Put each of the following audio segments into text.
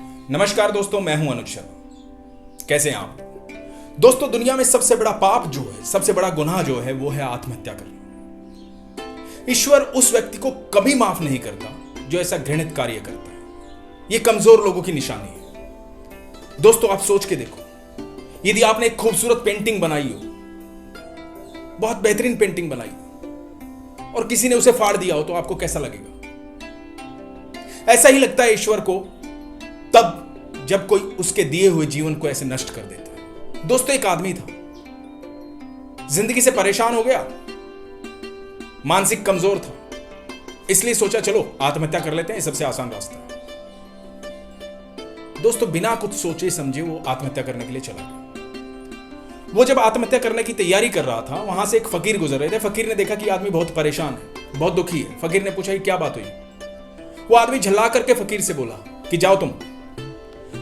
नमस्कार दोस्तों, मैं हूं अनुज शर्मा। कैसे हैं आप दोस्तों? दुनिया में सबसे बड़ा पाप जो है, सबसे बड़ा गुनाह जो है, वो है आत्महत्या करना। ईश्वर उस व्यक्ति को कभी माफ नहीं करता जो ऐसा घृणित कार्य करता है। यह कमजोर लोगों की निशानी है। दोस्तों, आप सोच के देखो, यदि आपने एक खूबसूरत पेंटिंग बनाई हो, बहुत बेहतरीन पेंटिंग बनाई हो, और किसी ने उसे फाड़ दिया हो, तो आपको कैसा लगेगा? ऐसा ही लगता है ईश्वर को तब जब कोई उसके दिए हुए जीवन को ऐसे नष्ट कर देता है। दोस्तों, एक आदमी था, जिंदगी से परेशान हो गया, मानसिक कमजोर था, इसलिए सोचा चलो आत्महत्या कर लेते हैं, सबसे आसान रास्ता है। दोस्तों, बिना कुछ सोचे समझे वो आत्महत्या करने के लिए चला गया। वो जब आत्महत्या करने की तैयारी कर रहा था, वहां से एक फकीर गुजर रहे थे। फकीर ने देखा कि आदमी बहुत परेशान है, बहुत दुखी है। फकीर ने पूछा कि क्या बात हुई? वो आदमी झल्ला करके फकीर से बोला कि जाओ तुम।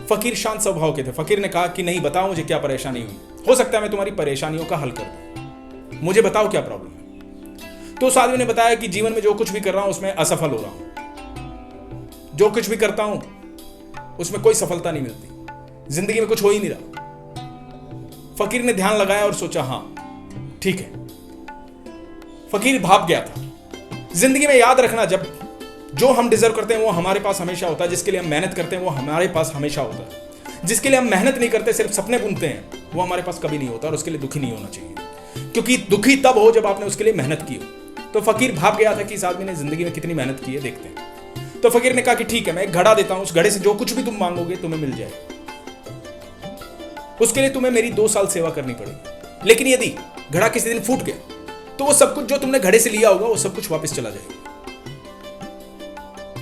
फकीर शांत स्वभाव के थे। फकीर ने कहा कि नहीं, बताओ मुझे क्या परेशानी हुई, हो सकता है मैं तुम्हारी परेशानियों का हल कर दूं, मुझे बताओ क्या प्रॉब्लम है। तो उस आदमी ने बताया कि जीवन में जो कुछ भी कर रहा हूं उसमें असफल हो रहा हूं, जो कुछ भी करता हूं उसमें कोई सफलता नहीं मिलती, जिंदगी में कुछ हो ही नहीं रहा। फकीर ने ध्यान लगाया और सोचा, हां ठीक है। फकीर भाग गया था। जिंदगी में याद रखना, जब जो हम डिजर्व करते हैं वो हमारे पास हमेशा होता है, जिसके लिए हम मेहनत करते हैं वो हमारे पास हमेशा होता है। जिसके लिए हम मेहनत नहीं करते, सिर्फ सपने बुनते हैं, वो हमारे पास कभी नहीं होता, और उसके लिए दुखी नहीं होना चाहिए, क्योंकि दुखी तब हो जब आपने उसके लिए मेहनत की हो। तो फकीर भाग गया था कि इस आदमी ने जिंदगी में कितनी मेहनत की है, देखते हैं। तो फकीर ने कहा कि ठीक है, मैं एक घड़ा देता हूं, उस घड़े से जो कुछ भी तुम मांगोगे तुम्हें मिल जाएगा। उसके लिए तुम्हें मेरी 2 साल सेवा करनी पड़ेगी, लेकिन यदि घड़ा किसी दिन फूट गया तो वो सब कुछ जो तुमने घड़े से लिया होगा वो सब कुछ वापस चला जाएगा।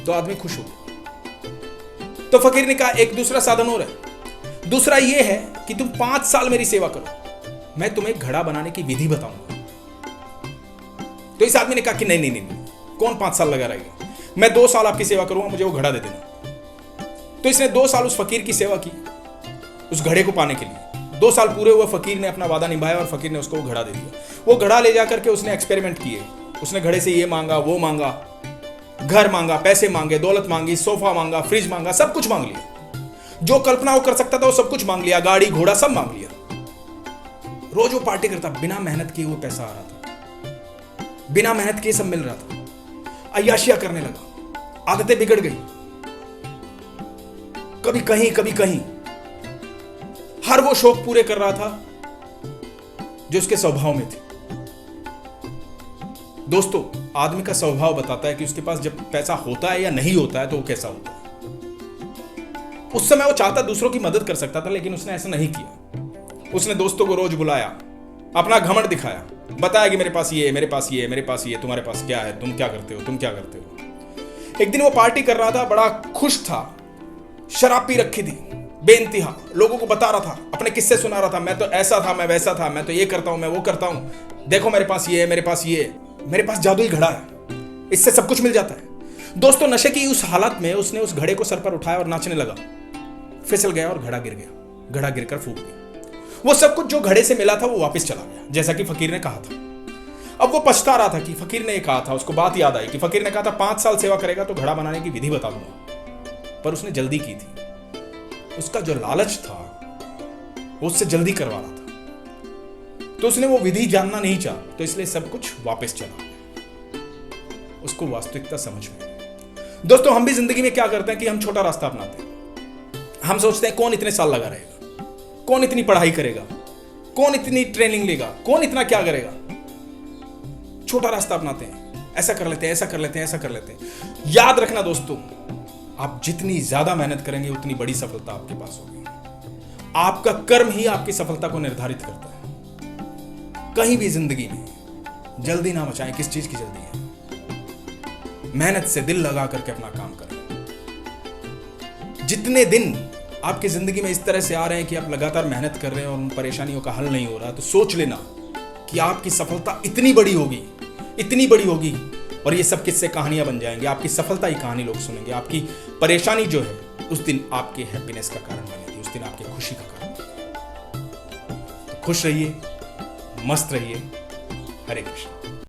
तो आदमी खुश हो गया। तो फकीर ने कहा एक दूसरा साधन और है। दूसरा यह है कि तुम 5 साल मेरी सेवा करो, मैं तुम्हें घड़ा बनाने की विधि बताऊंगा। तो इस आदमी ने कहा कि नहीं नहीं नहीं, कौन 5 साल लगा रहेगा, मैं 2 साल आपकी सेवा करूंगा, मुझे वो घड़ा दे देना। तो इसने 2 साल उस फकीर की सेवा की, उस घड़े को पाने के लिए। 2 साल पूरे हुए, फकीर ने अपना वादा निभाया और फकीर ने उसको वो घड़ा दे दिया। वो घड़ा ले जाकर के उसने एक्सपेरिमेंट किए। उसने घड़े से ये मांगा, वो मांगा, घर मांगा, पैसे मांगे, दौलत मांगी, सोफा मांगा, फ्रिज मांगा, सब कुछ मांग लिया। जो कल्पना वो कर सकता था वो सब कुछ मांग लिया, गाड़ी घोड़ा सब मांग लिया। रोज वो पार्टी करता, बिना मेहनत किए वो पैसा आ रहा था, बिना मेहनत किए सब मिल रहा था। अय्याशियां करने लगा, आदतें बिगड़ गई, कभी कहीं कभी कहीं। हर वो शौक पूरे कर रहा था जो उसके स्वभाव में थे। दोस्तों, आदमी का स्वभाव बताता है कि उसके पास जब पैसा होता है या नहीं होता है तो वो कैसा होता है। उस समय वो चाहता दूसरों की मदद कर सकता था, लेकिन उसने ऐसा नहीं किया। उसने दोस्तों को रोज बुलाया, अपना घमंड दिखाया, बताया कि मेरे पास ये है, मेरे पास ये है, मेरे पास ये है, तुम्हारे पास क्या है, तुम क्या करते हो, तुम क्या करते हो। एक दिन वो पार्टी कर रहा था, बड़ा खुश था, शराब पी रखी थी बेइंतहा, लोगों को बता रहा था, अपने किस्से सुना रहा था, मैं तो ऐसा था, मैं वैसा था, मैं तो ये करता हूं, मैं वो करता हूं, देखो मेरे पास ये है, मेरे पास ये है, मेरे पास जादुई घड़ा है, इससे सब कुछ मिल जाता है। दोस्तों, नशे की उस हालत में उसने उस घड़े को सर पर उठाया और नाचने लगा। फिसल गया और घड़ा गिर गया, घड़ा गिरकर फूट गया। वो सब कुछ जो घड़े से मिला था वो वापस चला गया, जैसा कि फकीर ने कहा था। अब वो पछता रहा था कि फकीर ने कहा था, उसको बात याद आई कि फकीर ने कहा था 5 साल सेवा करेगा तो घड़ा बनाने की विधि बता दूंगा, पर उसने जल्दी की थी। उसका जो लालच था वो उससे जल्दी करवा रहा था, तो उसने वो विधि जानना नहीं चाहा, तो इसलिए सब कुछ वापस चला। उसको वास्तविकता समझ में। दोस्तों, हम भी जिंदगी में क्या करते हैं कि हम छोटा रास्ता अपनाते हैं। हम सोचते हैं कौन इतने साल लगा रहेगा, कौन इतनी पढ़ाई करेगा, कौन इतनी ट्रेनिंग लेगा, कौन इतना क्या करेगा। छोटा रास्ता अपनाते हैं, ऐसा कर लेते हैं, ऐसा कर लेते हैं, ऐसा कर लेते हैं। याद रखना दोस्तों, आप जितनी ज्यादा मेहनत करेंगे उतनी बड़ी सफलता आपके पास होगी। आपका कर्म ही आपकी सफलता को निर्धारित करता है। कहीं भी जिंदगी में जल्दी ना मचाएं। किस चीज की जल्दी है? मेहनत से दिल लगा करके अपना काम करें। जितने दिन आपकी जिंदगी में इस तरह से आ रहे हैं कि आप लगातार मेहनत कर रहे हैं और उन परेशानियों का हल नहीं हो रहा, तो सोच लेना कि आपकी सफलता इतनी बड़ी होगी, इतनी बड़ी होगी, और ये सब किस्से कहानियां बन जाएंगे। आपकी सफलता की कहानी लोग सुनेंगे। आपकी परेशानी जो है उस दिन आपके हैप्पीनेस का कारण बनेगी, उस दिन आपकी खुशी का कारण बनेगी। तो खुश रहिए, मस्त रहिए। हरे कृष्ण।